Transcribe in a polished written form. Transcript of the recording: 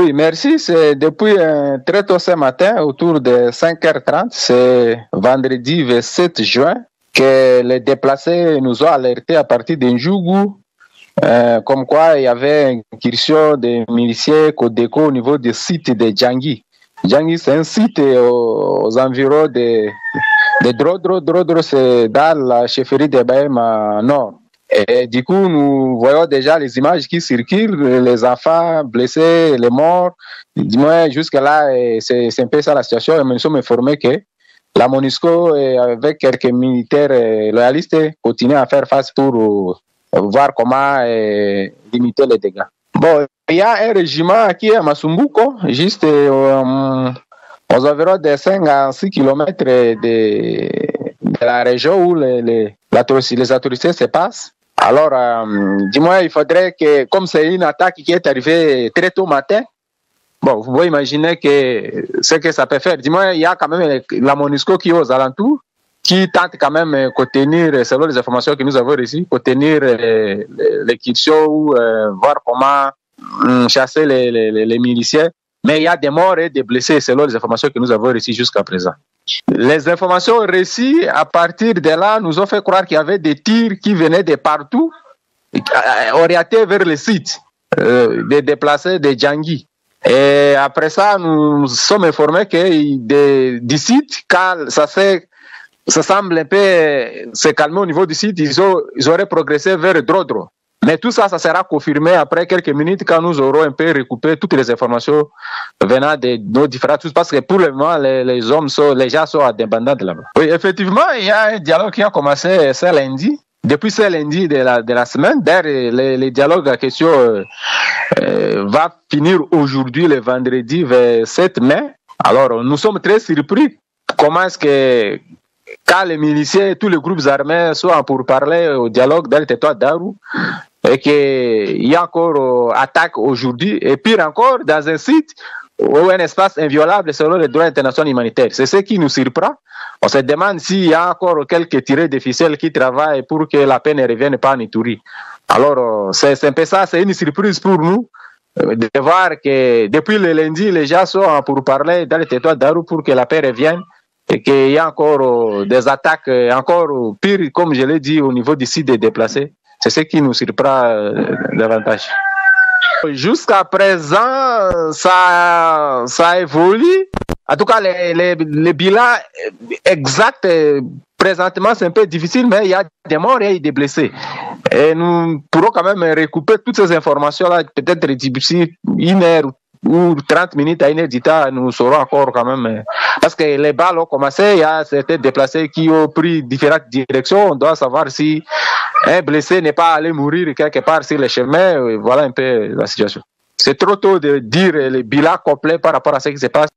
Oui, merci. C'est depuis très tôt ce matin, autour de 5h30, c'est vendredi 27 juin, que les déplacés nous ont alertés à partir d'Njougou, comme quoi il y avait une incursion des miliciens Codeco au niveau du site de Djangui. Djangui, c'est un site aux environs de Drodro. Drodro, c'est dans la chefferie de Bahema Nord. Et du coup, nous voyons déjà les images qui circulent, les enfants blessés, les morts. Du moins, jusque-là, c'est un peu ça la situation. Et nous sommes informés que la MONUSCO, avec quelques militaires loyalistes, continue à faire face pour voir comment limiter les dégâts. Bon, il y a un régiment qui est à Masumbuko, juste aux environs de 5 à 6 km de la région où les autorités se passent. Alors, dis-moi, il faudrait que, comme c'est une attaque qui est arrivée très tôt matin, bon, vous pouvez imaginer que ce que ça peut faire. Dis-moi, il y a quand même la MONUSCO qui est aux alentours, qui tente quand même contenir, selon les informations que nous avons reçues, contenir les Kitschos ou voir comment chasser les miliciens. Mais il y a des morts et des blessés selon les informations que nous avons reçues jusqu'à présent. Les informations reçues à partir de là nous ont fait croire qu'il y avait des tirs qui venaient de partout, orientés vers le site, des déplacés de Djangui. Et après ça, nous sommes informés que du site, quand ça semble un peu se calmer au niveau du site, ils auraient progressé vers Drodro. Mais tout ça, ça sera confirmé après quelques minutes quand nous aurons un peu recoupé toutes les informations venant de nos différentes sources, parce que pour le moment, les gens sont indépendants de là-bas. Oui, effectivement, il y a un dialogue qui a commencé ce lundi. Depuis ce lundi de la semaine, d'ailleurs, les dialogues à question va finir aujourd'hui, le vendredi 27 mai. Alors, nous sommes très surpris. Comment est-ce que quand les miliciens et tous les groupes armés sont pour parler au dialogue dans le territoire d'Aru, et qu'il y a encore attaque aujourd'hui, et pire encore, dans un site ou un espace inviolable selon les droits internationaux humanitaires. C'est ce qui nous surprend. On se demande s'il y a encore quelques tirés de ficelle qui travaillent pour que la paix ne revienne pas en Ituri. Alors, c'est un peu ça, c'est une surprise pour nous de voir que depuis le lundi, les gens sont pour parler dans le territoire d'Aru pour que la paix revienne et qu'il y a encore des attaques, encore pire, comme je l'ai dit, au niveau du site des déplacés. C'est ce qui nous surprend davantage. Jusqu'à présent, ça évolue. En tout cas, les bilans exacts, présentement, c'est un peu difficile, mais il y a des morts et des blessés. Et nous pourrons quand même recouper toutes ces informations-là, peut-être d'ici 1h ou 30 minutes à 1h du temps, nous saurons encore quand même. Parce que les balles ont commencé, il y a certains déplacés qui ont pris différentes directions. On doit savoir si un blessé n'est pas allé mourir quelque part sur le chemin. Voilà un peu la situation. C'est trop tôt de dire le bilan complet par rapport à ce qui se passe.